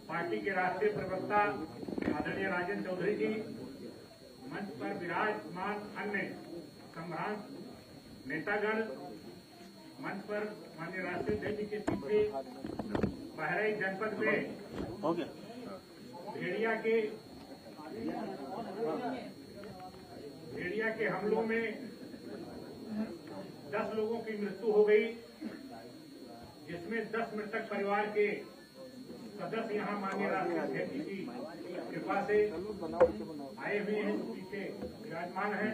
Party के राष्ट्रीय प्रवक्ता आदरणीय राजेंद्र चौधरी जी, मंच पर विराजमान अन्य संभ्रांत नेतागण, मंच पर माननीय राष्ट्रीय अध्यक्ष के पीछे बहराइच जनपद में भेड़िया के हमलों में 10 लोगों की मृत्यु हो गई, जिसमें 10 मृतक परिवार के सदस्य यहाँ माननीय राष्ट्रीय अध्यक्ष की कृपा से आए हुए हैं, पीछे विराजमान हैं,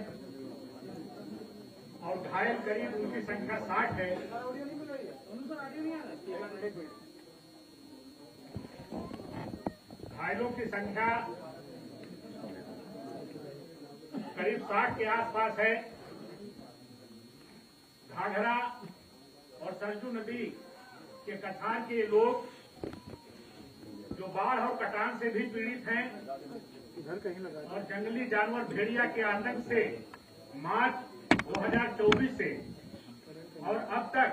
और घायल करीब उनकी संख्या 60 है। घायलों की संख्या करीब 60 के आसपास है। घाघरा और सरजू नदी के कटान के लोग जो बाढ़ और कटान से भी पीड़ित हैं और जंगली जानवर भेड़िया के आतंक से मार्च 2024 से और अब तक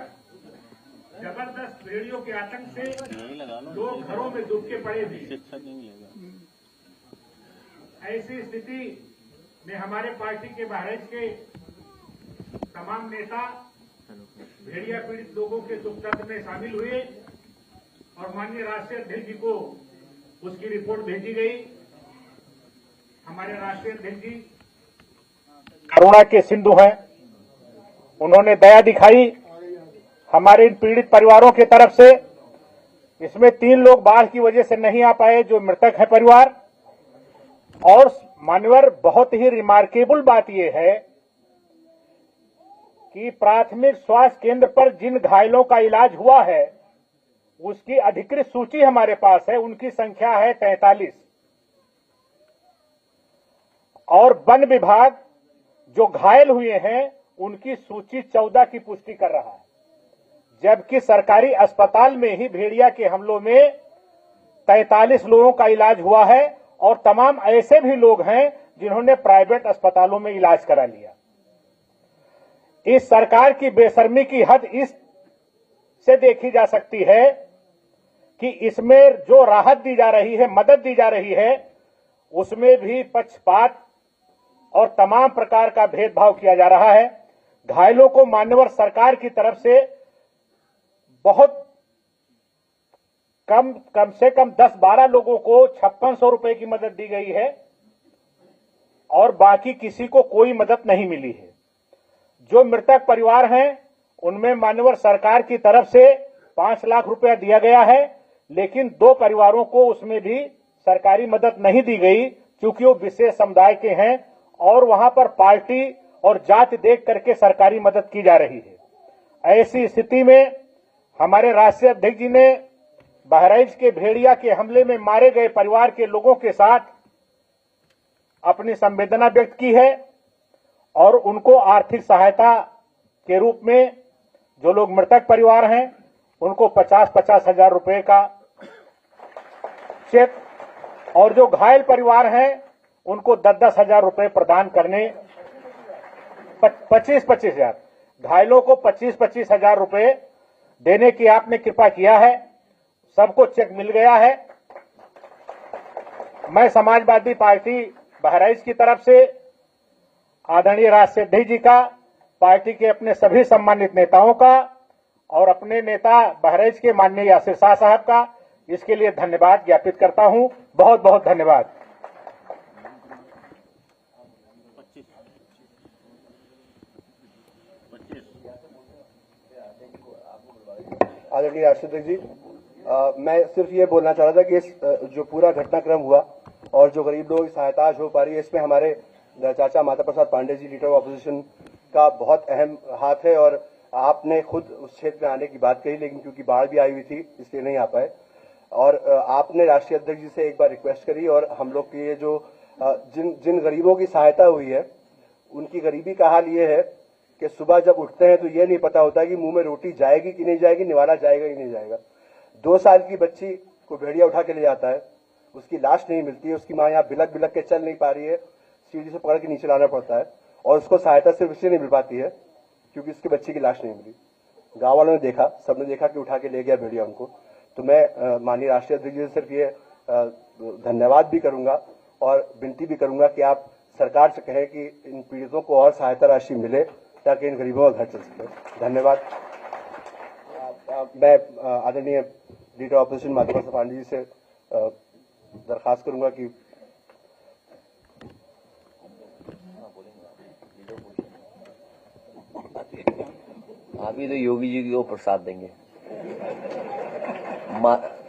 जबरदस्त भेड़ियों के आतंक से लोग घरों में डूब के पड़े भी। ऐसी स्थिति में हमारे पार्टी के बहराइच के तमाम नेता भेड़िया पीड़ित लोगों के दुख दर्द में शामिल हुए और माननीय राष्ट्रीय अध्यक्ष जी को उसकी रिपोर्ट भेजी गई। हमारे राष्ट्रीय अध्यक्ष जी करुणा के सिंधु हैं, उन्होंने दया दिखाई हमारे इन पीड़ित परिवारों की तरफ से। इसमें 3 लोग बाढ़ की वजह से नहीं आ पाए, जो मृतक है परिवार। और मान्यवर, बहुत ही रिमार्केबल बात यह है कि प्राथमिक स्वास्थ्य केंद्र पर जिन घायलों का इलाज हुआ है उसकी अधिकृत सूची हमारे पास है, उनकी संख्या है 43। और वन विभाग जो घायल हुए हैं उनकी सूची 14 की पुष्टि कर रहा है, जबकि सरकारी अस्पताल में ही भेड़िया के हमलों में 43 लोगों का इलाज हुआ है और तमाम ऐसे भी लोग हैं जिन्होंने प्राइवेट अस्पतालों में इलाज करा लिया। इस सरकार की बेशर्मी की हद इस से देखी जा सकती है कि इसमें जो राहत दी जा रही है, मदद दी जा रही है, उसमें भी पक्षपात और तमाम प्रकार का भेदभाव किया जा रहा है। घायलों को मान्यवर सरकार की तरफ से बहुत कम से कम 10-12 लोगों को 5600 रुपए की मदद दी गई है और बाकी किसी को कोई मदद नहीं मिली है। जो मृतक परिवार हैं उनमें मान्यवर सरकार की तरफ से 5 लाख रुपया दिया गया है, लेकिन 2 परिवारों को उसमें भी सरकारी मदद नहीं दी गई, क्योंकि वो विशेष समुदाय के हैं और वहां पर पार्टी और जाति देख करके सरकारी मदद की जा रही है। ऐसी स्थिति में हमारे राष्ट्रीय अध्यक्ष जी ने बहराइच के भेड़िया के हमले में मारे गए परिवार के लोगों के साथ अपनी संवेदना व्यक्त की है और उनको आर्थिक सहायता के रूप में जो लोग मृतक परिवार हैं उनको 50-50 हजार रुपए का चेक और जो घायल परिवार हैं उनको 10-10 हजार रुपए प्रदान करने 25-25 हजार, घायलों को 25-25 हजार रुपए देने की आपने कृपा किया है। सबको चेक मिल गया है। मैं समाजवादी पार्टी बहराइच की तरफ से आदरणीय राष्ट्रीय अध्यक्ष जी का, पार्टी के अपने सभी सम्मानित नेताओं का और अपने नेता बहराइच के माननीय यासिर शाह साहब का इसके लिए धन्यवाद ज्ञापित करता हूं। बहुत बहुत धन्यवाद। आदरणीय राष्ट्रीय अध्यक्ष जी, मैं सिर्फ ये बोलना चाह रहा था कि इस जो पूरा घटनाक्रम हुआ और जो गरीब लोगों की सहायता आज हो पा रही है, इसमें हमारे चाचा Mata Prasad Pandey ji, leader of opposition, का बहुत अहम हाथ है। और आपने खुद उस क्षेत्र में आने की बात कही, लेकिन क्योंकि बाढ़ भी आई हुई थी इसलिए नहीं आ पाए। और आपने राष्ट्रीय अध्यक्ष जी से एक बार रिक्वेस्ट करी और हम लोग के ये जो जिन गरीबों की सहायता हुई है उनकी गरीबी का हाल ये है कि सुबह जब उठते हैं तो ये नहीं पता होता कि मुंह में रोटी जाएगी कि नहीं जाएगी, निवाला जाएगा कि नहीं जाएगा। 2 साल की बच्ची को भेड़िया उठा के ले जाता है, उसकी लाश नहीं मिलती है, उसकी माँ यहाँ बिलक बिलक के चल नहीं पा रही है, सीढ़ी से पकड़ के नीचे लाना पड़ता है और उसको सहायता सिर्फ इसलिए नहीं मिल पाती है क्योंकि उसके बच्चे की लाश नहीं मिली। गांव वालों ने देखा, सबने देखा कि उठा के ले गया भेड़िया उनको। तो मैं माननीय राष्ट्रीय अध्यक्ष जी से सिर्फ ये धन्यवाद भी करूंगा और विनती भी करूंगा कि आप सरकार से कहें कि इन पीड़ितों को और सहायता राशि मिले ताकि इन गरीबों का घर चल सके। धन्यवाद। मैं आदरणीय लीडर ऑपोजिशन माता प्रसाद पांडे जी से दरखास्त करूंगा कि आप ही तो योगी जी को प्रसाद देंगे।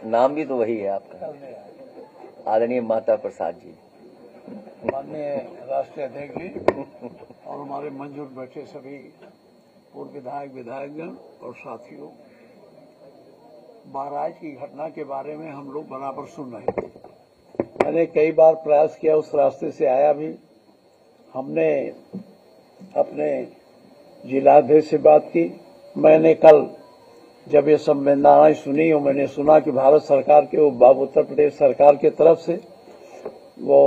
नाम भी तो वही है आपका, आदरणीय माता प्रसाद जी। माननीय राष्ट्रीय अध्यक्ष जी और हमारे मंच पर बैठे सभी पूर्व विधायकगण और साथियों, बहराइच की घटना के बारे में हम लोग बराबर सुन रहे थे। मैंने कई बार प्रयास किया, उस रास्ते से आया भी। हमने अपने जिलाध्यक्ष से बात की। मैंने कल जब ये संवेदनाएं सुनी और मैंने सुना कि भारत सरकार के उत्तर प्रदेश सरकार की तरफ से वो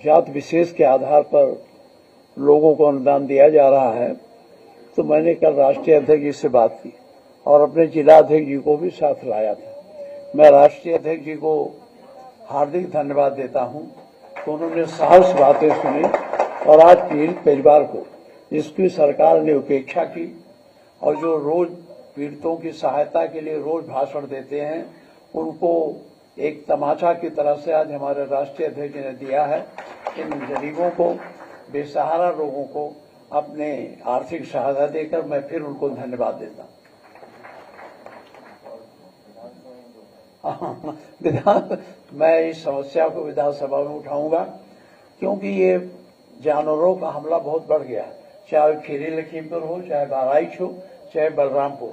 जात विशेष के आधार पर लोगों को अनुदान दिया जा रहा है, तो मैंने कल राष्ट्रीय अध्यक्ष जी से बात की और अपने जिला अध्यक्ष जी को भी साथ लाया था। मैं राष्ट्रीय अध्यक्ष जी को हार्दिक धन्यवाद देता हूं कि उन्होंने साहस बातें सुनी और आज पीड़ित परिवार को जिसकी सरकार ने उपेक्षा की और जो रोज पीड़ितों की सहायता के लिए रोज भाषण देते हैं, उनको एक तमाचा की तरह से आज हमारे राष्ट्रीय अध्यक्ष ने दिया है। इन गरीबों को, बेसहारा लोगों को अपने आर्थिक सहायता देकर मैं फिर उनको धन्यवाद देता हूं। मैं इस समस्या को विधानसभा में उठाऊंगा क्योंकि ये जानवरों का हमला बहुत बढ़ गया है, चाहे खीरी लखीमपुर हो, चाहे बहराइच हो, चाहे बलरामपुर।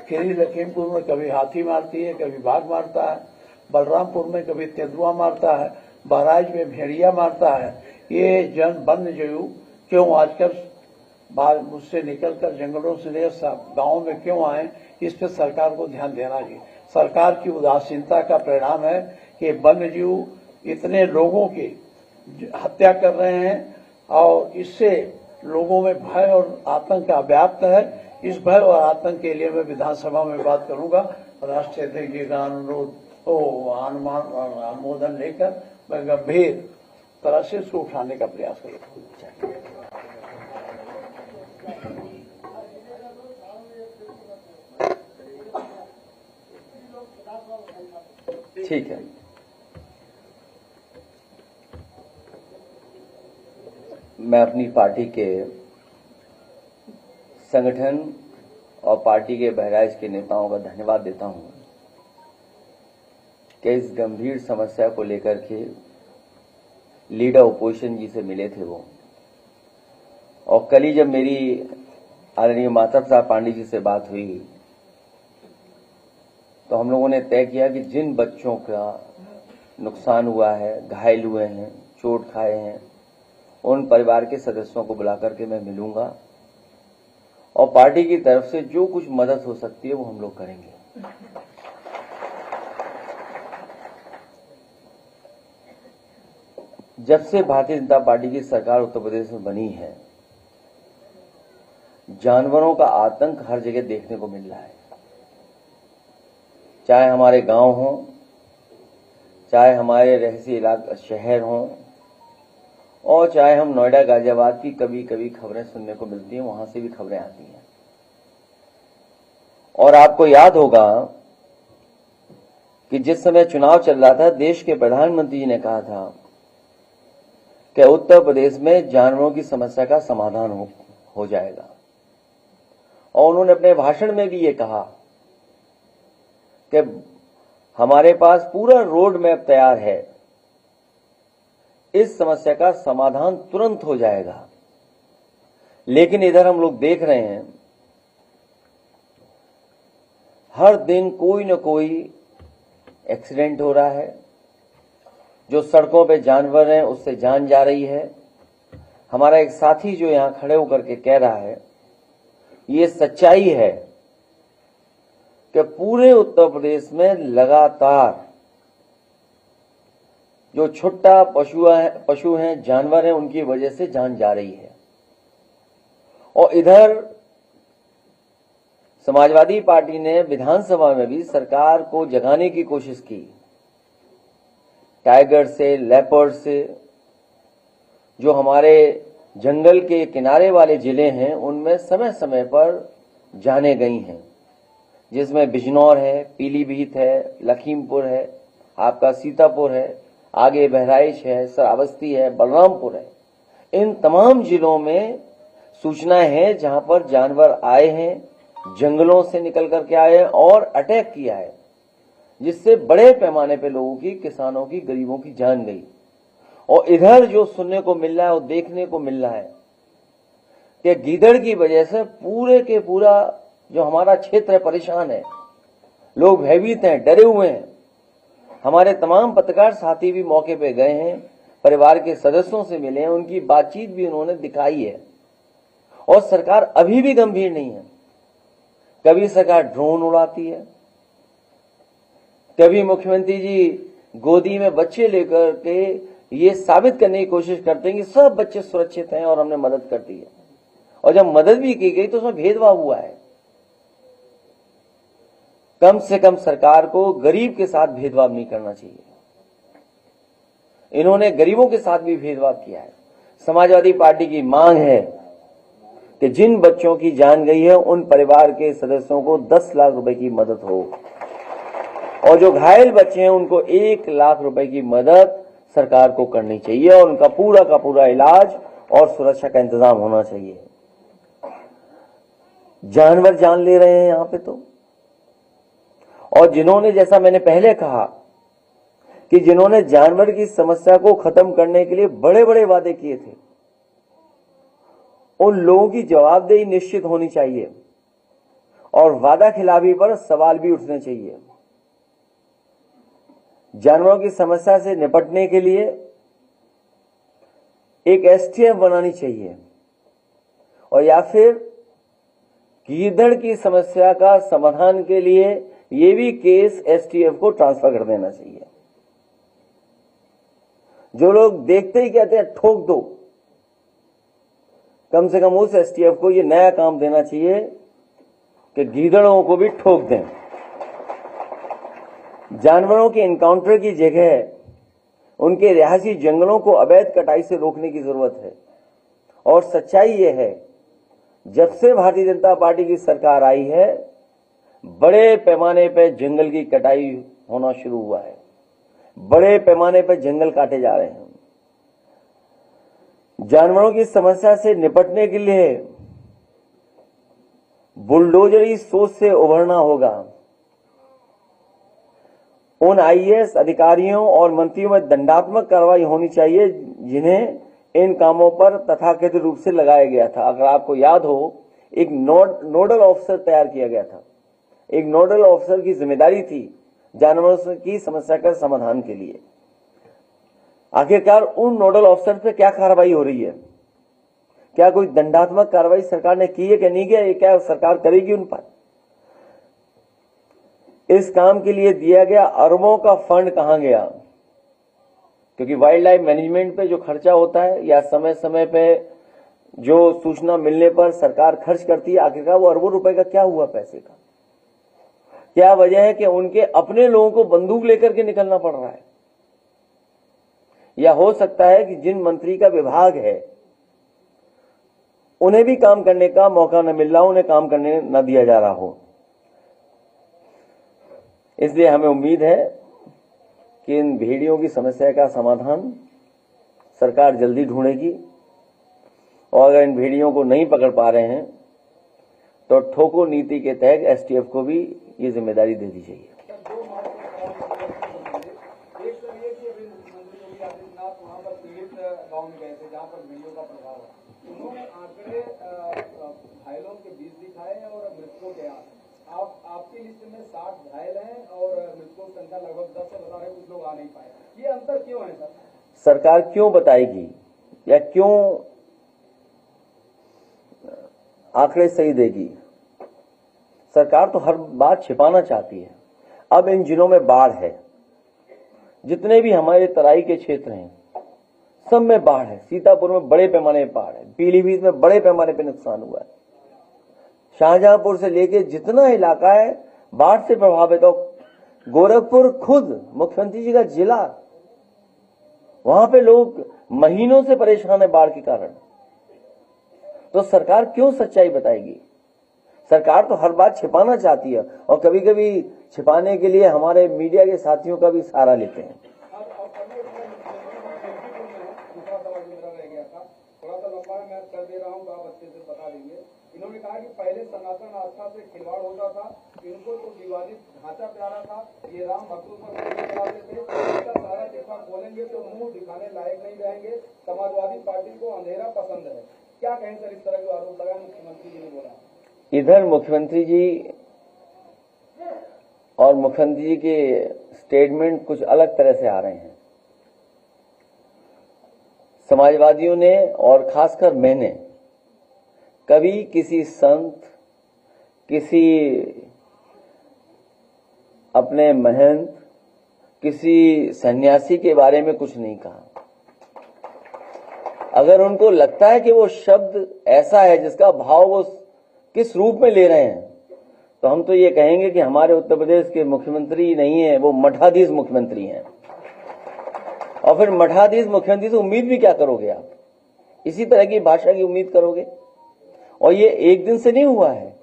खीरी लखीमपुर में कभी हाथी मारती है, कभी बाघ मारता है, बलरामपुर में कभी तेंदुआ मारता है, बहराइच में भेड़िया मारता है। ये वन्य जीव क्यों आजकल मुझसे निकलकर जंगलों से गांवों में क्यों आए, इस पर सरकार को ध्यान देना चाहिए। सरकार की उदासीनता का परिणाम है कि वन्य जीव इतने लोगों की हत्या कर रहे हैं और इससे लोगों में भय और आतंक का व्याप्त है। इस भय और आतंक के लिए मैं विधानसभा में बात करूंगा। राष्ट्रीय अध्यक्ष जी का अनुमोदन लेकर मैं गंभीर तरह से इसको उठाने का प्रयास करूंगा। ठीक है। मैं अपनी पार्टी के संगठन और पार्टी के बहराइच के नेताओं का धन्यवाद देता हूं कि इस गंभीर समस्या को लेकर के लीडर ओपोजिशन जी से मिले थे वो, और कल ही जब मेरी आदरणीय माता प्रसाद पांडे जी से बात हुई तो हम लोगों ने तय किया कि जिन बच्चों का नुकसान हुआ है, घायल हुए हैं, चोट खाए हैं, उन परिवार के सदस्यों को बुलाकर के मैं मिलूंगा और पार्टी की तरफ से जो कुछ मदद हो सकती है वो हम लोग करेंगे। जब से भारतीय जनता पार्टी की सरकार उत्तर प्रदेश में बनी है, जानवरों का आतंक हर जगह देखने को मिल रहा है, चाहे हमारे गांव हों, चाहे हमारे रहसी इलाका शहर हों, और चाहे हम नोएडा गाजियाबाद की कभी कभी खबरें सुनने को मिलती हैं, वहां से भी खबरें आती हैं। और आपको याद होगा कि जिस समय चुनाव चल रहा था, देश के प्रधानमंत्री जी ने कहा था कि उत्तर प्रदेश में जानवरों की समस्या का समाधान हो जाएगा, और उन्होंने अपने भाषण में भी ये कहा कि हमारे पास पूरा रोड मैप तैयार है, इस समस्या का समाधान तुरंत हो जाएगा। लेकिन इधर हम लोग देख रहे हैं हर दिन कोई न कोई एक्सीडेंट हो रहा है, जो सड़कों पे जानवर हैं उससे जान जा रही है। हमारा एक साथी जो यहां खड़े होकर के कह रहा है, ये सच्चाई है कि पूरे उत्तर प्रदेश में लगातार जो छुट्टा पशु हैं, जानवर हैं, उनकी वजह से जान जा रही है। और इधर समाजवादी पार्टी ने विधानसभा में भी सरकार को जगाने की कोशिश की टाइगर से, लेपर्ड से, जो हमारे जंगल के किनारे वाले जिले हैं उनमें समय समय पर जाने गई हैं, जिसमें बिजनौर है, पीलीभीत है, लखीमपुर है, आपका सीतापुर है, आगे बहराइच है, श्रावस्ती है, बलरामपुर है। इन तमाम जिलों में सूचनाएं हैं जहां पर जानवर आए हैं, जंगलों से निकल करके आए हैं और अटैक किया है, जिससे बड़े पैमाने पे लोगों की, किसानों की, गरीबों की जान गई। और इधर जो सुनने को मिल रहा है और देखने को मिल रहा है कि गीदड़ की वजह से पूरे के पूरा जो हमारा क्षेत्र है परेशान है, लोग भयभीत हैं, डरे हुए हैं। हमारे तमाम पत्रकार साथी भी मौके पे गए हैं, परिवार के सदस्यों से मिले हैं, उनकी बातचीत भी उन्होंने दिखाई है। और सरकार अभी भी गंभीर नहीं है। कभी सरकार ड्रोन उड़ाती है, कभी मुख्यमंत्री जी गोदी में बच्चे लेकर के ये साबित करने की कोशिश करते हैं कि सब बच्चे सुरक्षित हैं और हमने मदद कर दी है। और जब मदद भी की गई तो उसमें भेदभाव हुआ है। कम से कम सरकार को गरीब के साथ भेदभाव नहीं करना चाहिए। इन्होंने गरीबों के साथ भी भेदभाव किया है। समाजवादी पार्टी की मांग है कि जिन बच्चों की जान गई है उन परिवार के सदस्यों को 10 लाख रुपए की मदद हो, और जो घायल बच्चे हैं उनको 1 लाख रुपए की मदद सरकार को करनी चाहिए और उनका पूरा का पूरा इलाज और सुरक्षा का इंतजाम होना चाहिए। जानवर जान ले रहे हैं यहां पे तो। और जिन्होंने, जैसा मैंने पहले कहा कि जिन्होंने जानवर की समस्या को खत्म करने के लिए बड़े बड़े वादे किए थे, उन लोगों की जवाबदेही निश्चित होनी चाहिए और वादा खिलाफी पर सवाल भी उठने चाहिए। जानवरों की समस्या से निपटने के लिए एक एसटीएफ बनानी चाहिए, और या फिर गीदड़ की समस्या का समाधान के लिए ये भी केस एसटीएफ को ट्रांसफर कर देना चाहिए। जो लोग देखते ही कहते हैं ठोक दो, कम से कम उस एसटीएफ को ये नया काम देना चाहिए कि गीदड़ों को भी ठोक दें। जानवरों के एनकाउंटर की जगह उनके रिहायशी जंगलों को अवैध कटाई से रोकने की जरूरत है। और सच्चाई यह है, जब से भारतीय जनता पार्टी की सरकार आई है, बड़े पैमाने पर जंगल की कटाई होना शुरू हुआ है। बड़े पैमाने पर जंगल काटे जा रहे हैं। जानवरों की समस्या से निपटने के लिए बुलडोजरी सोच से उभरना होगा। उन आईएएस अधिकारियों और मंत्रियों में दंडात्मक कार्रवाई होनी चाहिए जिन्हें इन कामों पर तथाकथित रूप से लगाया गया था। अगर आपको याद हो, एक नोडल ऑफिसर तैयार किया गया था। एक नोडल ऑफिसर की जिम्मेदारी थी जानवरों की समस्या का समाधान के लिए। आखिरकार उन नोडल ऑफिसर पे क्या कार्रवाई हो रही है? क्या कोई दंडात्मक कार्रवाई सरकार ने की है कि नहीं किया? ये क्या सरकार करेगी उन पर? इस काम के लिए दिया गया अरबों का फंड कहां गया? क्योंकि वाइल्ड लाइफ मैनेजमेंट पे जो खर्चा होता है या समय समय पे जो सूचना मिलने पर सरकार खर्च करती है, आखिरकार वो अरबों रुपए का क्या हुआ पैसे का? क्या वजह है कि उनके अपने लोगों को बंदूक लेकर के निकलना पड़ रहा है? या हो सकता है कि जिन मंत्री का विभाग है उन्हें भी काम करने का मौका न मिल रहा हो, उन्हें काम करने न दिया जा रहा हो। इसलिए हमें उम्मीद है कि इन भेड़ियों की समस्या का समाधान सरकार जल्दी ढूंढेगी, और अगर इन भेड़ियों को नहीं पकड़ पा रहे हैं तो ठोको नीति के तहत एसटीएफ को भी ये जिम्मेदारी दे दी जाएगी। गांव में गए थे जहां पर भेड़ियों का प्रभाव है, उन्होंने आंकड़े घायलों के 20 दिखाए हैं और मृतकों के 8। आपकी लिस्ट में 60 घायल हैं और मृतकों की संख्या लगभग 10 से बता रहे, कुछ लोग आ नहीं पाए। ये अंतर क्यों है सर? सरकार क्यों बताएगी या क्यों आंकड़े सही देगी? सरकार तो हर बात छिपाना चाहती है। अब इन जिलों में बाढ़ है, जितने भी हमारे तराई के क्षेत्र हैं सब में बाढ़ है। सीतापुर में बड़े पैमाने पर बाढ़ है, पीलीभीत में बड़े पैमाने पर नुकसान हुआ है, शाहजहांपुर से लेके जितना इलाका है बाढ़ से प्रभावित हो। गोरखपुर खुद मुख्यमंत्री जी का जिला वहां पे लोग महीनों से परेशान है बाढ़ के कारण। तो सरकार क्यों सच्चाई बताएगी? सरकार तो हर बात छिपाना चाहती है और कभी कभी छिपाने के लिए हमारे मीडिया के साथियों का भी सहारा लेते हैं। थोड़ा सा लंबा मैं कर दे रहा हूँ, आप अच्छे से बता देंगे। इन्होंने कहा कि पहले सनातन आस्था से खिलवाड़ होता था, इनको तो विवादित ढांचा प्यारा था, ये राम भक्तों पर चलाते थे, इसका सारा चिट्ठा खोलेंगे तो मुंह दिखाने लायक नहीं रहेंगे। समाजवादी पार्टी को अंधेरा पसंद है। क्या कहें सर, इस तरह के आरोप लगाए मुख्यमंत्री जी ने बोला। इधर मुख्यमंत्री जी और मुख्यमंत्री जी के स्टेटमेंट कुछ अलग तरह से आ रहे हैं। समाजवादियों ने और खासकर मैंने कभी किसी संत, किसी अपने महंत, किसी सन्यासी के बारे में कुछ नहीं कहा। अगर उनको लगता है कि वो शब्द ऐसा है जिसका भाव वो किस रूप में ले रहे हैं, तो हम तो ये कहेंगे कि हमारे उत्तर प्रदेश के मुख्यमंत्री नहीं है, वो मठाधीश मुख्यमंत्री हैं। और फिर मठाधीश मुख्यमंत्री से उम्मीद भी क्या करोगे आप? इसी तरह की भाषा की उम्मीद करोगे? और ये एक दिन से नहीं हुआ है।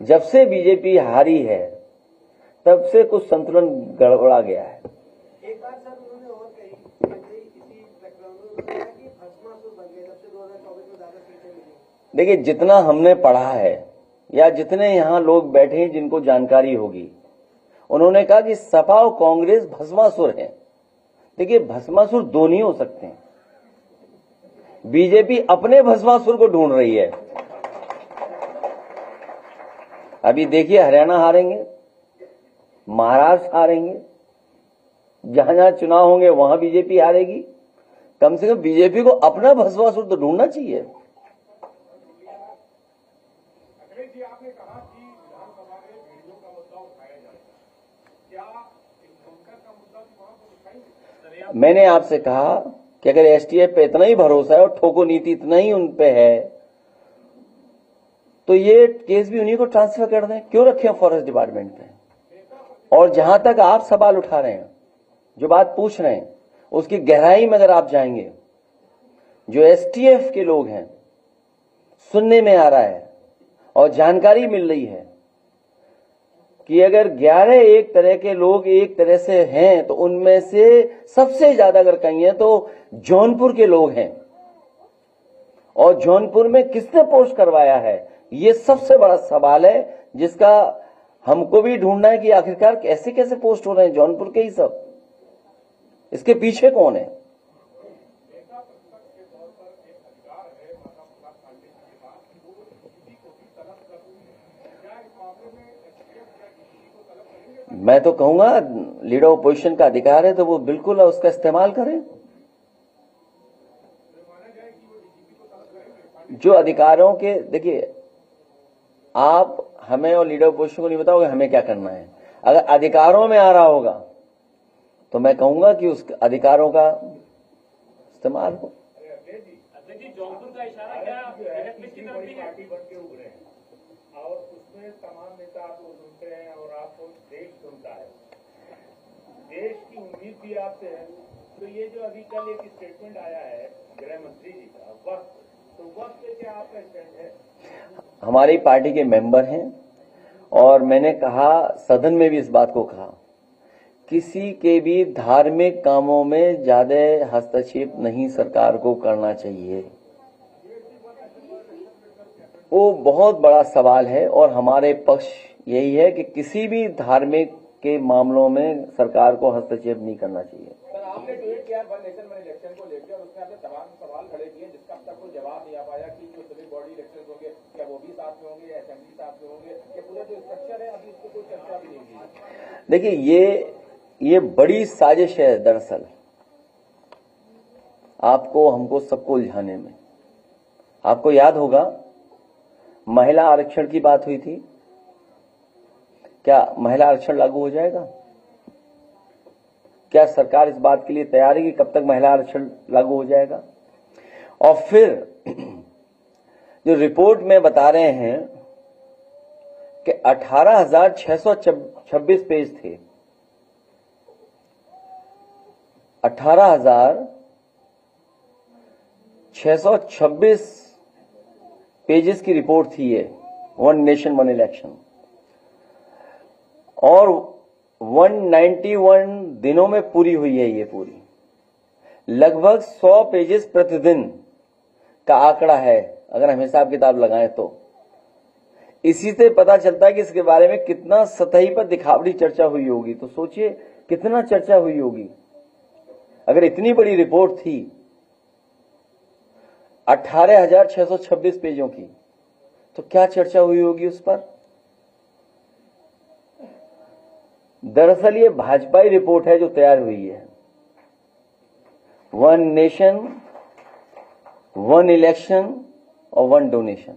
जब से बीजेपी हारी है तब से कुछ संतुलन गड़बड़ा गया है। एक बात सर उन्होंने और कही इसी प्रकरण में कि भस्मासुर बन गए जब से 2024 में ज्यादा सीटें मिली। देखिए, जितना हमने पढ़ा है या जितने यहाँ लोग बैठे हैं जिनको जानकारी होगी, उन्होंने कहा कि सपा और कांग्रेस भस्मासुर है। देखिए, भस्मासुर दो नहीं हो सकते हैं। बीजेपी अपने भस्मासुर को ढूंढ रही है। अभी देखिए, हरियाणा हारेंगे, महाराष्ट्र हारेंगे, जहां जहां चुनाव होंगे वहां बीजेपी हारेगी। कम से कम बीजेपी को अपना भस्मासुर तो ढूंढना चाहिए। अखिलेश जी, आपने कहा कि विधानसभा में भेड़ियों का मुद्दा उठाया जाएगा, क्या एनकाउंटर का मुद्दा भी वहां पर उठाएंगे? मैंने आपसे कहा कि अगर एसटीएफ पे इतना ही भरोसा है और ठोको नीति इतना ही उन पे है, तो ये केस भी उन्हीं को ट्रांसफर कर दें। क्यों रखें फॉरेस्ट डिपार्टमेंट पे? और जहां तक आप सवाल उठा रहे हैं, जो बात पूछ रहे हैं, उसकी गहराई में अगर आप जाएंगे, जो एसटीएफ के लोग हैं, सुनने में आ रहा है और जानकारी मिल रही है कि अगर 11 एक तरह के लोग एक तरह से हैं, तो उनमें से सबसे ज्यादा अगर कहीं है तो जौनपुर के लोग हैं। और जौनपुर में किसने पोस्ट करवाया है, ये सबसे बड़ा सवाल है, जिसका हमको भी ढूंढना है कि आखिरकार कैसे कैसे पोस्ट हो रहे हैं जौनपुर के ही सब। इसके पीछे कौन है? मैं तो कहूंगा लीडर ऑपोजिशन का अधिकार है, तो वो बिल्कुल उसका इस्तेमाल करें। जो अधिकारों के, देखिए, आप हमें और लीडर ऑपोजिशन को नहीं बताओगे हमें क्या करना है। अगर अधिकारों में आ रहा होगा तो मैं कहूंगा कि उस अधिकारों का इस्तेमाल हो। जौनपुर का इशारा क्या पार्टी बन के उभरे हैं और उसमें तमाम नेता आपको सुनते हैं और आपको देश सुनता है, देश की उम्मीद भी आपसे है। तो ये जो अभी कल एक स्टेटमेंट आया है गृह मंत्री जी का, वक्त, तो वक्त पे क्या आपका स्टैंड है? हमारी पार्टी के मेंबर हैं और मैंने कहा, सदन में भी इस बात को कहा, किसी के भी धार्मिक कामों में ज्यादा हस्तक्षेप नहीं सरकार को करना चाहिए। वो बहुत बड़ा सवाल है और हमारे पक्ष यही है कि किसी भी धार्मिक के मामलों में सरकार को हस्तक्षेप नहीं करना चाहिए। सर, आपने ट्वीट किया वन नेशन वन इलेक्शन को लेकर और उसमें आपने तमाम सवाल खड़े किए जिसका अब तक कोई जवाब नहीं आ पाया कि जो सिविल बॉडी इलेक्शन होंगे क्या वो भी साथ में होंगे या असेंबली साथ में होंगे, या पूरा जो स्ट्रक्चर है अभी उसको कोई चर्चा भी नहीं हुई। देखिए, ये बड़ी साजिश है दरअसल, आपको हमको सबको उलझाने में। आपको याद होगा महिला आरक्षण की बात हुई थी, क्या महिला आरक्षण लागू हो जाएगा? क्या सरकार इस बात के लिए तैयार है कि कब तक महिला आरक्षण लागू हो जाएगा? और फिर जो रिपोर्ट में बता रहे हैं कि 18,626 पेज थे, 18,626 पेजेस की रिपोर्ट थी ये, वन नेशन वन इलेक्शन, और 191 दिनों में पूरी हुई है ये पूरी। लगभग 100 पेजेस प्रतिदिन का आंकड़ा है अगर हम हिसाब किताब लगाएं तो। इसी से पता चलता है कि इसके बारे में कितना सतही पर दिखावटी चर्चा हुई होगी। तो सोचिए कितना चर्चा हुई होगी। अगर इतनी बड़ी रिपोर्ट थी 18,626 पेजों की, तो क्या चर्चा हुई होगी उस पर। दरअसल ये भाजपाई रिपोर्ट है जो तैयार हुई है। वन नेशन वन इलेक्शन और वन डोनेशन।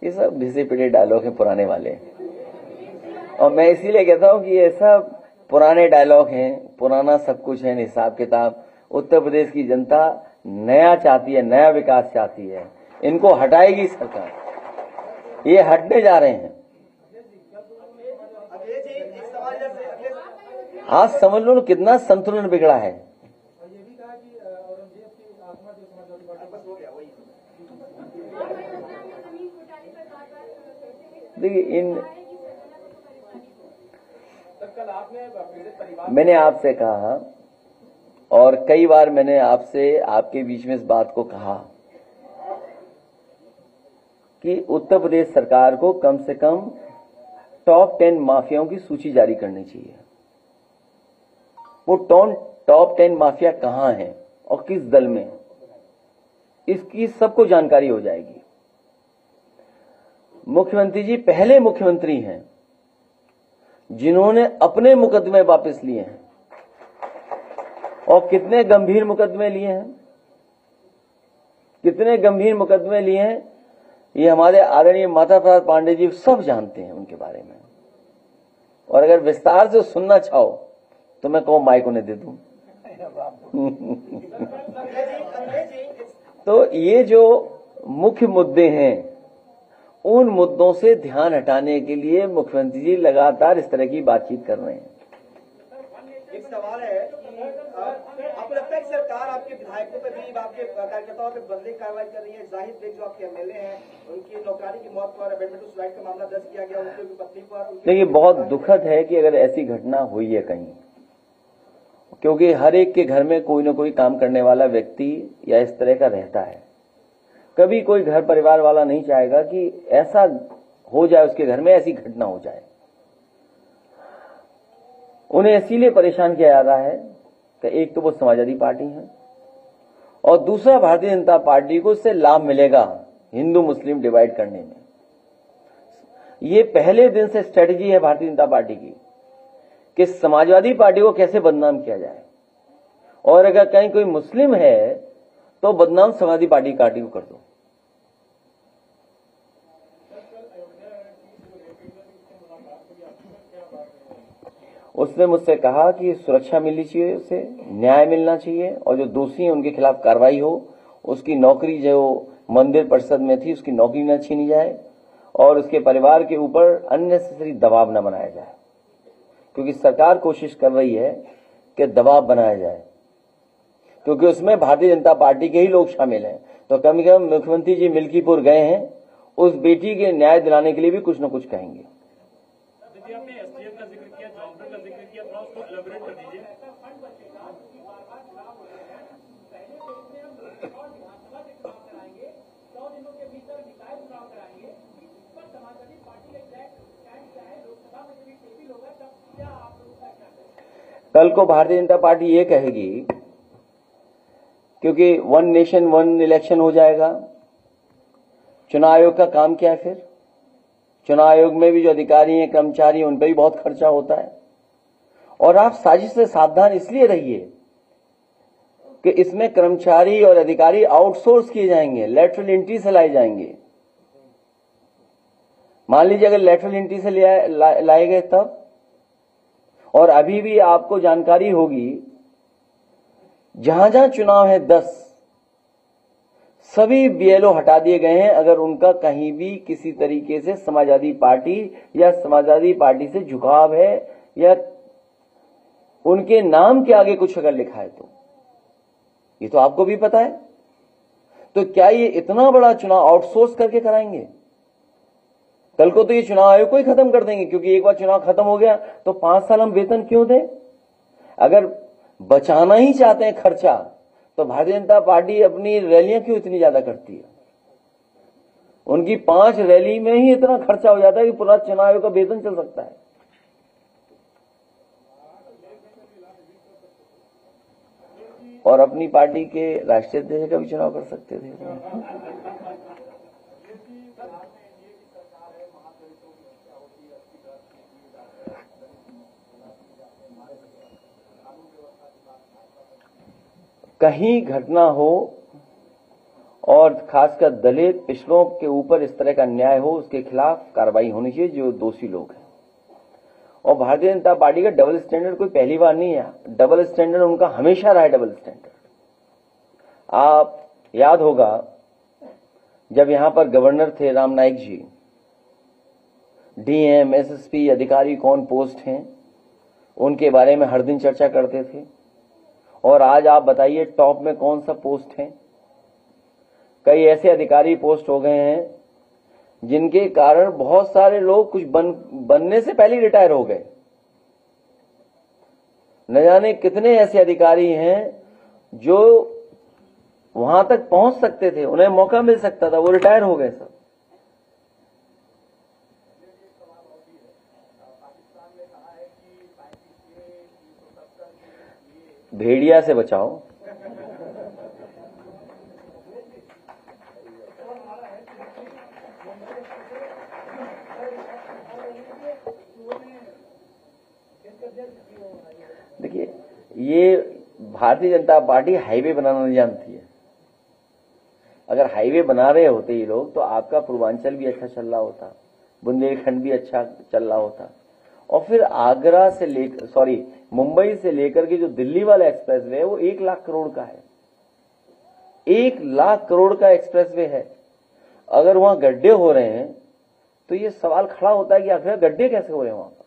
ये सब घिसे पिटे डायलॉग हैं पुराने वाले, और मैं इसीलिए कहता हूं कि ये सब पुराने डायलॉग हैं, पुराना सब कुछ है, हिसाब किताब। उत्तर प्रदेश की जनता नया चाहती है, नया विकास चाहती है। इनको हटाएगी सरकार, ये हटने जा रहे हैं। आज समझ लो कितना संतुलन बिगड़ा है। देखिए मैंने आपसे कहा, और कई बार मैंने आपसे आपके बीच में इस बात को कहा कि उत्तर प्रदेश सरकार को कम से कम टॉप 10 माफियाओं की सूची जारी करनी चाहिए। वो टॉप 10 माफिया कहां हैं और किस दल में, इसकी सबको जानकारी हो जाएगी। मुख्यमंत्री जी पहले मुख्यमंत्री हैं जिन्होंने अपने मुकदमे वापस लिए हैं, और कितने गंभीर मुकदमे लिए हैं, कितने गंभीर मुकदमे लिए हैं, ये हमारे आदरणीय माता प्रसाद पांडे जी सब जानते हैं उनके बारे में। और अगर विस्तार से सुनना चाहो तो मैं कहूं माइक उन्हें दे दूं। तो ये जो मुख्य मुद्दे हैं, उन मुद्दों से ध्यान हटाने के लिए मुख्यमंत्री जी लगातार इस तरह की बातचीत कर रहे हैं। एक सवाल है कि आपको लगता है कि सरकार आपके विधायकों पे भी, आपके कार्यकर्ताओं पे बदले कार्रवाई कर रही है? जाहिद बेग जो आपके एमएलए हैं, उनकी नौकरी की मौत पर अबेटमेंट टू सुसाइड का मामला दर्ज किया गया, उनकी पत्नी पर। देखिए बहुत दुखद है कि अगर ऐसी घटना हुई है कहीं, क्योंकि हर एक के घर में कोई ना कोई काम करने वाला व्यक्ति या इस तरह का रहता है। कभी कोई घर परिवार वाला नहीं चाहेगा कि ऐसा हो जाए, उसके घर में ऐसी घटना हो जाए। उन्हें इसीलिए परेशान किया जा रहा है कि एक तो वो समाजवादी पार्टी है, और दूसरा भारतीय जनता पार्टी को इससे लाभ मिलेगा हिंदू मुस्लिम डिवाइड करने में। ये पहले दिन से स्ट्रेटजी है भारतीय जनता पार्टी की कि समाजवादी पार्टी को कैसे बदनाम किया जाए, और अगर कहीं कोई मुस्लिम है तो बदनाम समाजवादी पार्टी को कर दो। उसने मुझसे कहा कि सुरक्षा मिलनी चाहिए, उसे न्याय मिलना चाहिए, और जो दोषी हैं उनके खिलाफ कार्रवाई हो। उसकी नौकरी जो मंदिर परिषद में थी उसकी नौकरी न छीनी जाए, और उसके परिवार के ऊपर अननेसेसरी दबाव न बनाया जाए, क्योंकि सरकार कोशिश कर रही है कि दबाव बनाया जाए, क्योंकि उसमें भारतीय जनता पार्टी के ही लोग शामिल हैं। तो कम से कम मुख्यमंत्री जी मिल्कीपुर गए हैं, उस बेटी के न्याय दिलाने के लिए भी कुछ न कुछ कहेंगे। आपने एसटीएफ का जिक्र किया, जॉनसन का जिक्र किया, थोड़ा उसको एलाबोरेट कर दीजिए। कल को भारतीय जनता पार्टी ये कहेगी, क्योंकि वन नेशन वन इलेक्शन हो जाएगा, चुनाव आयोग का काम क्या है फिर? चुनाव आयोग में भी जो अधिकारी हैं, कर्मचारी हैं, उन पर भी बहुत खर्चा होता है। और आप साजिश से सावधान इसलिए रहिए कि इसमें कर्मचारी और अधिकारी आउटसोर्स किए जाएंगे, लेटरल एंट्री से लाए जाएंगे। मान लीजिए अगर लेटरल एंट्री से लाए गए तब, और अभी भी आपको जानकारी होगी जहां जहां चुनाव है 10 सभी बीएलओ हटा दिए गए हैं अगर उनका कहीं भी किसी तरीके से समाजवादी पार्टी या समाजवादी पार्टी से झुकाव है या उनके नाम के आगे कुछ अगर लिखा है तो ये तो आपको भी पता है। तो क्या ये इतना बड़ा चुनाव आउटसोर्स करके कराएंगे? कल को तो ये चुनाव आयोग को ही खत्म कर देंगे, क्योंकि एक बार चुनाव खत्म हो गया तो 5 साल हम वेतन क्यों दें? अगर बचाना ही चाहते हैं खर्चा तो भारतीय जनता पार्टी अपनी रैलियां क्यों इतनी ज्यादा करती है? उनकी 5 रैली में ही इतना खर्चा हो जाता है कि पूरा चुनाव आयोग का वेतन चल सकता है। और अपनी पार्टी के राष्ट्रीय अध्यक्ष का भी चुनाव कर सकते थे। कहीं घटना हो और खासकर दलित पिछड़ों के ऊपर इस तरह का अन्याय हो, उसके खिलाफ कार्रवाई होनी चाहिए जो दोषी लोग हैं। और भारतीय जनता पार्टी का डबल स्टैंडर्ड कोई पहली बार नहीं है, डबल स्टैंडर्ड उनका हमेशा रहा है। डबल स्टैंडर्ड आप याद होगा जब यहां पर गवर्नर थे राम नाईक जी, डीएम एसएसपी अधिकारी कौन पोस्ट हैं उनके बारे में हर दिन चर्चा करते थे। और आज आप बताइए टॉप में कौन सा पोस्ट है? कई ऐसे अधिकारी पोस्ट हो गए हैं जिनके कारण बहुत सारे लोग कुछ बनने से पहले रिटायर हो गए। न जाने कितने ऐसे अधिकारी हैं जो वहां तक पहुंच सकते थे, उन्हें मौका मिल सकता था, वो रिटायर हो गए सब। भेड़िया से बचाओ। देखिए, ये भारतीय जनता पार्टी हाईवे बनाना नहीं जानती है। अगर हाईवे बना रहे होते ये लोग तो आपका पूर्वांचल भी अच्छा चल रहा होता, बुंदेलखंड भी अच्छा चल रहा होता। और फिर आगरा से लेकर मुंबई से लेकर के जो दिल्ली वाला एक्सप्रेसवे है वो 1 लाख करोड़ का है। 1 लाख करोड़ का एक्सप्रेसवे है। अगर वहां गड्ढे हो रहे हैं तो ये सवाल खड़ा होता है कि आखिर गड्ढे कैसे हो रहे हैं वहां पर?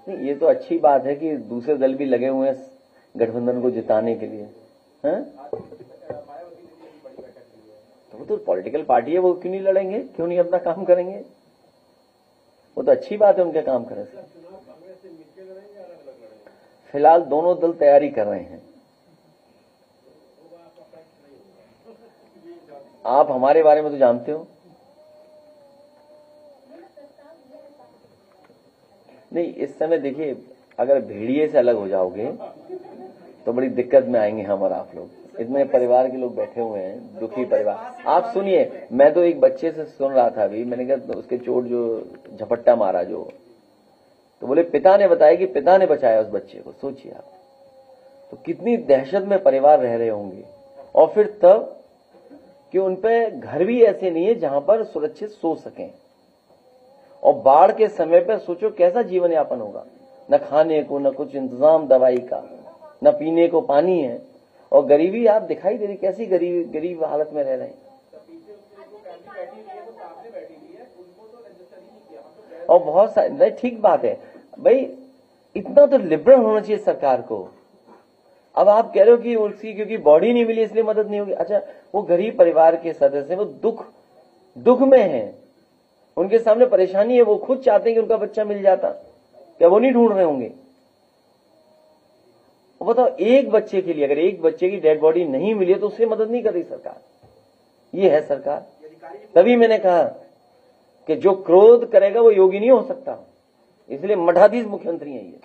नहीं, ये तो अच्छी बात है कि दूसरे दल भी लगे हुए हैं गठबंधन को जिताने के लिए, हैं? तो वो तो पॉलिटिकल पार्टी है, वो क्यों नहीं लड़ेंगे, क्यों नहीं अपना काम करेंगे? वो तो अच्छी बात है उनके काम करने से। फिलहाल दोनों दल तैयारी कर रहे हैं। आप हमारे बारे में तो जानते हो। नहीं, इस समय देखिए, अगर भेड़िए से अलग हो जाओगे तो बड़ी दिक्कत में आएंगे हम और आप लोग। इतने परिवार के लोग बैठे हुए हैं, दुखी परिवार। आप सुनिए, मैं तो एक बच्चे से सुन रहा था अभी, मैंने कहा तो उसके चोट जो झपट्टा मारा जो, तो बोले पिता ने बताया कि पिता ने बचाया उस बच्चे को। सोचिए आप, तो कितनी दहशत में परिवार रह रहे होंगे। और फिर तब कि उनपे घर भी ऐसे नहीं है जहां पर सुरक्षित सो सकें। और बाढ़ के समय पर सोचो कैसा जीवन यापन होगा, न खाने को, न कुछ इंतजाम दवाई का, न पीने को पानी है। और गरीबी आप दिखाई दे रही, कैसी गरीब हालत में रह रहे हैं। और बहुत सारे, ठीक बात है भाई, इतना तो लिबरल होना चाहिए सरकार को। अब आप कह रहे हो कि उसकी क्योंकि बॉडी नहीं मिली इसलिए मदद नहीं होगी। अच्छा, वो गरीब परिवार के सदस्य, वो दुख में है, उनके सामने परेशानी है, वो खुद चाहते हैं कि उनका बच्चा मिल जाता, क्या वो नहीं ढूंढ रहे होंगे? बताओ, एक बच्चे के लिए अगर एक बच्चे की डेड बॉडी नहीं मिली तो उससे मदद नहीं कर रही सरकार। ये है सरकार। तभी मैंने कहा कि जो क्रोध करेगा वो योगी नहीं हो सकता, इसलिए मठाधीश मुख्यमंत्री है ये।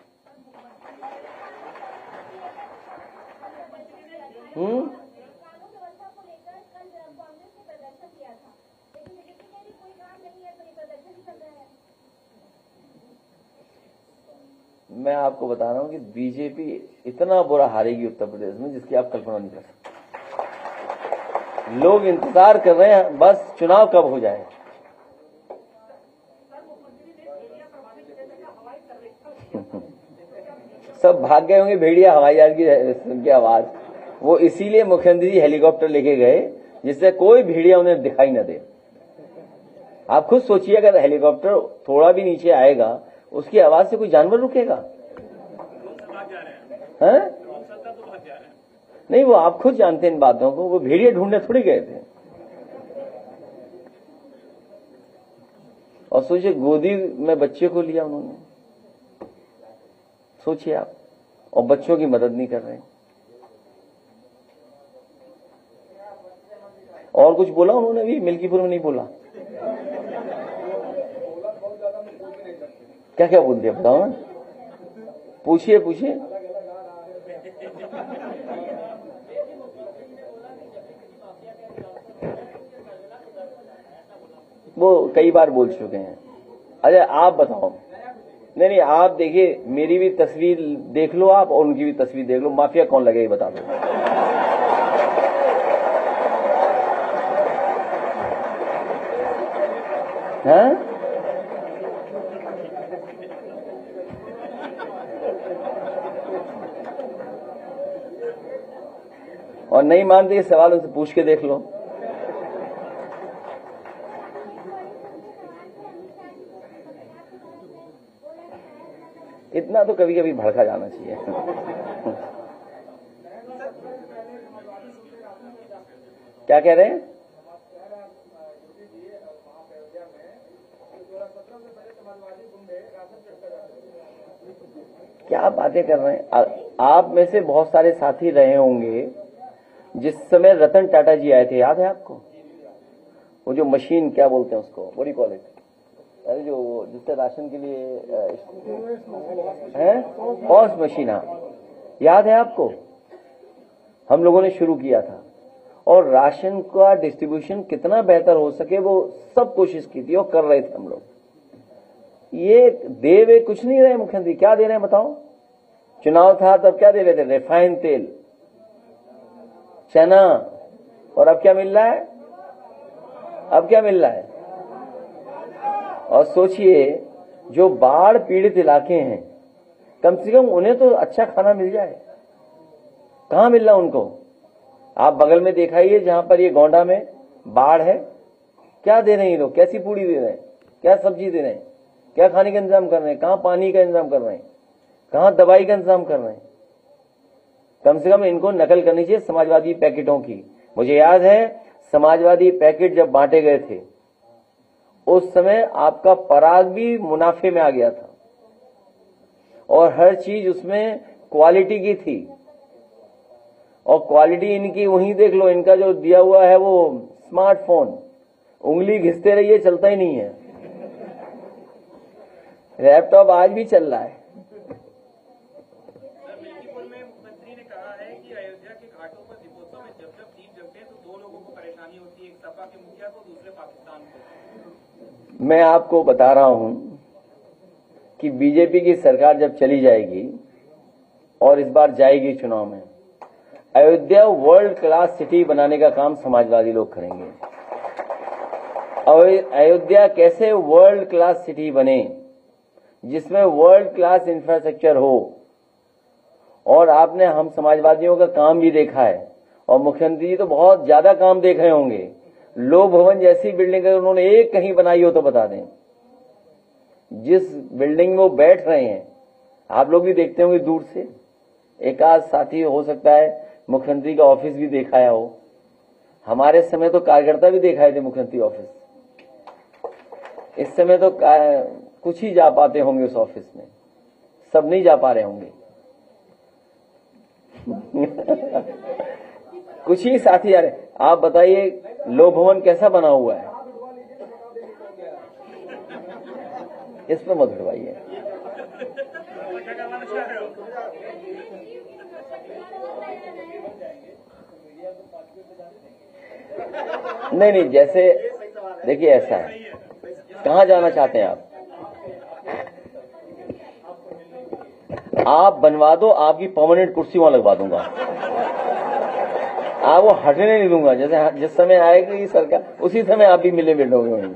मैं आपको बता रहा हूं कि बीजेपी इतना बुरा हारेगी उत्तर प्रदेश में जिसकी आप कल्पना नहीं कर सकते। लोग इंतजार कर रहे हैं बस चुनाव कब हो जाए। सब भाग गए होंगे भेड़िया हवाई जहाज की आवाज। वो इसीलिए मुख्यमंत्री जी हेलीकॉप्टर लेके गए जिससे कोई भेड़िया उन्हें दिखाई न दे। आप खुद सोचिए, अगर हेलीकॉप्टर थोड़ा भी नीचे आएगा उसकी आवाज से कोई जानवर रुकेगा? हैं? नहीं, वो आप खुद जानते हैं इन बातों को। वो भेड़िया ढूंढने थोड़ी गए थे। और सोचिए, गोदी में बच्चे को लिया उन्होंने, सोचिए आप, और बच्चों की मदद नहीं कर रहे। और कुछ बोला उन्होंने भी? मिल्कीपुर में नहीं बोला। क्या क्या बोलते हैं बताओ ना, पूछिए पूछिए। वो कई बार बोल चुके हैं। अच्छा आप बताओ। नहीं नहीं, आप देखिए, मेरी भी तस्वीर देख लो आप और उनकी भी तस्वीर देख लो, माफिया कौन लगे ये बता दो। हैं? और नहीं मानते ये सवाल उनसे पूछ के देख लो। इतना तो कभी कभी भड़का जाना चाहिए। क्या कह रहे हैं? क्या बातें कर रहे हैं आप? में से बहुत सारे साथी रहे होंगे जिस समय रतन टाटा जी आए थे, याद है आपको? वो जो मशीन क्या बोलते हैं उसको, what do you call it, अरे जो जिससे राशन के लिए है, पॉस मशीन, याद है आपको? हम लोगों ने शुरू किया था और राशन का डिस्ट्रीब्यूशन कितना बेहतर हो सके वो सब कोशिश की थी और कर रहे थे हम लोग। ये दे वे कुछ नहीं रहे मुख्यमंत्री, क्या दे रहे हैं बताओ? चुनाव था तब क्या दे रहे थे? रिफाइंड तेल, चना, और अब क्या मिल रहा है? अब क्या मिल रहा है? और सोचिए, जो बाढ़ पीड़ित इलाके हैं, कम से कम उन्हें तो अच्छा खाना मिल जाए। कहां मिल रहा उनको? आप बगल में दिखाइए जहां पर ये गोंडा में बाढ़ है, क्या दे रहे हैं लोग? कैसी पूड़ी दे रहे हैं? क्या सब्जी दे रहे हैं? क्या खाने का इंतजाम कर रहे हैं? कहां पानी का इंतजाम कर रहे हैं? कहां दवाई का इंतजाम कर रहे हैं? कम से कम इनको नकल करनी चाहिए समाजवादी पैकेटों की। मुझे याद है समाजवादी पैकेट जब बांटे गए थे उस समय आपका पराग भी मुनाफे में आ गया था और हर चीज उसमें क्वालिटी की थी। और क्वालिटी इनकी वहीं देख लो, इनका जो दिया हुआ है वो स्मार्टफोन, उंगली घिसते रहिए चलता ही नहीं है। लैपटॉप आज भी चल रहा है। मिल्कीपुर में मुख्यमंत्री ने कहा है कि अयोध्या के घाटों पर दीपोत्सव में जब जब दीप जलते हैं तो दो लोगों को परेशानी होती है, एक सपा के मुखिया को, दूसरे पाकिस्तान को। मैं आपको बता रहा हूं कि बीजेपी की सरकार जब चली जाएगी और इस बार जाएगी चुनाव में, अयोध्या वर्ल्ड क्लास सिटी बनाने का काम समाजवादी लोग करेंगे। अयोध्या कैसे वर्ल्ड क्लास सिटी बने, जिसमें वर्ल्ड क्लास इंफ्रास्ट्रक्चर हो। और आपने हम समाजवादियों का काम भी देखा है और मुख्यमंत्री जी तो बहुत ज्यादा काम देख रहे होंगे। लोक भवन जैसी बिल्डिंग अगर उन्होंने एक कहीं बनाई हो तो बता दें। जिस बिल्डिंग में वो बैठ रहे हैं, आप लोग भी देखते होंगे दूर से, एक आध साथी हो सकता है मुख्यमंत्री का ऑफिस भी देखाया हो। हमारे समय तो कार्यकर्ता भी दिखाए थे मुख्यमंत्री ऑफिस। इस समय तो कुछ ही जा पाते होंगे उस ऑफिस में, सब नहीं जा पा रहे होंगे। कुछ ही साथी आ रहे। आप बताइए लोक भवन कैसा बना हुआ है, इस पर मत उठवाइए। नहीं नहीं, जैसे देखिए ऐसा है, कहां जाना चाहते हैं आप बनवा दो, आपकी परमानेंट कुर्सी वहां लगवा दूंगा, आप वो हटने नहीं दूंगा। जैसे जिस समय आएगी सरकार उसी समय आप भी मिले बैठोगे वहीं।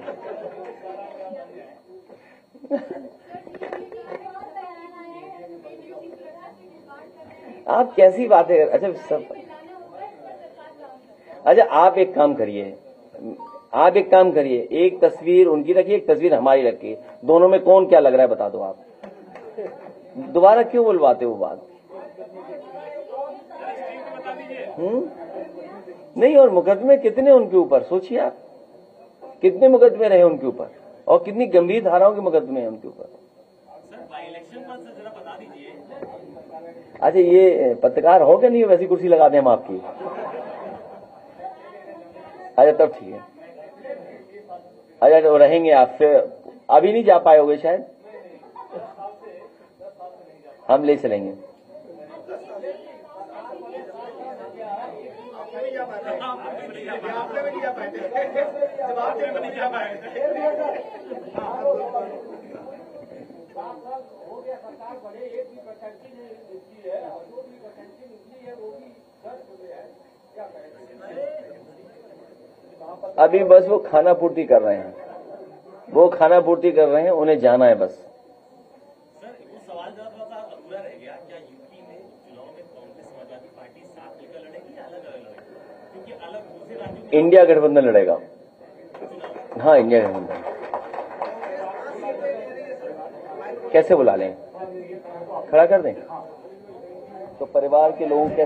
आप कैसी बातें कर, अच्छा सब, अच्छा आप एक काम करिए, एक तस्वीर उनकी रखिए, एक तस्वीर हमारी रखिए, दोनों में कौन क्या लग रहा है बता दो आप। दोबारा क्यों बुलवाते हो बात? नहीं, और मुकदमे कितने उनके ऊपर सोचिए आप, कितने मुकदमे रहे उनके ऊपर और कितनी गंभीर धाराओं के मुकदमे हैं उनके ऊपर। अच्छा ये पत्रकार हो क्या नहीं हो, वैसी कुर्सी लगा दें हम आपकी। अच्छा तब ठीक है, अच्छा तो रहेंगे आप, फिर अभी नहीं जा पाओगे शायद, हम ले चलेंगे। अभी बस वो खाना पूर्ति कर रहे हैं, उन्हें जाना है बस। सर वो सवाल जरा थोड़ा सा अधूरा रह गया, क्या यूपी में चुनाव में कांग्रेस समाजवादी पार्टी साथ लेकर लड़ेगी या अलग अलग लड़ेगी? क्योंकि अलग दूसरे राज्यों में इंडिया गठबंधन लड़ेगा। हाँ इंडिया गठबंधन। कैसे बुला लें, खड़ा कर दें तो परिवार के लोगों कैसे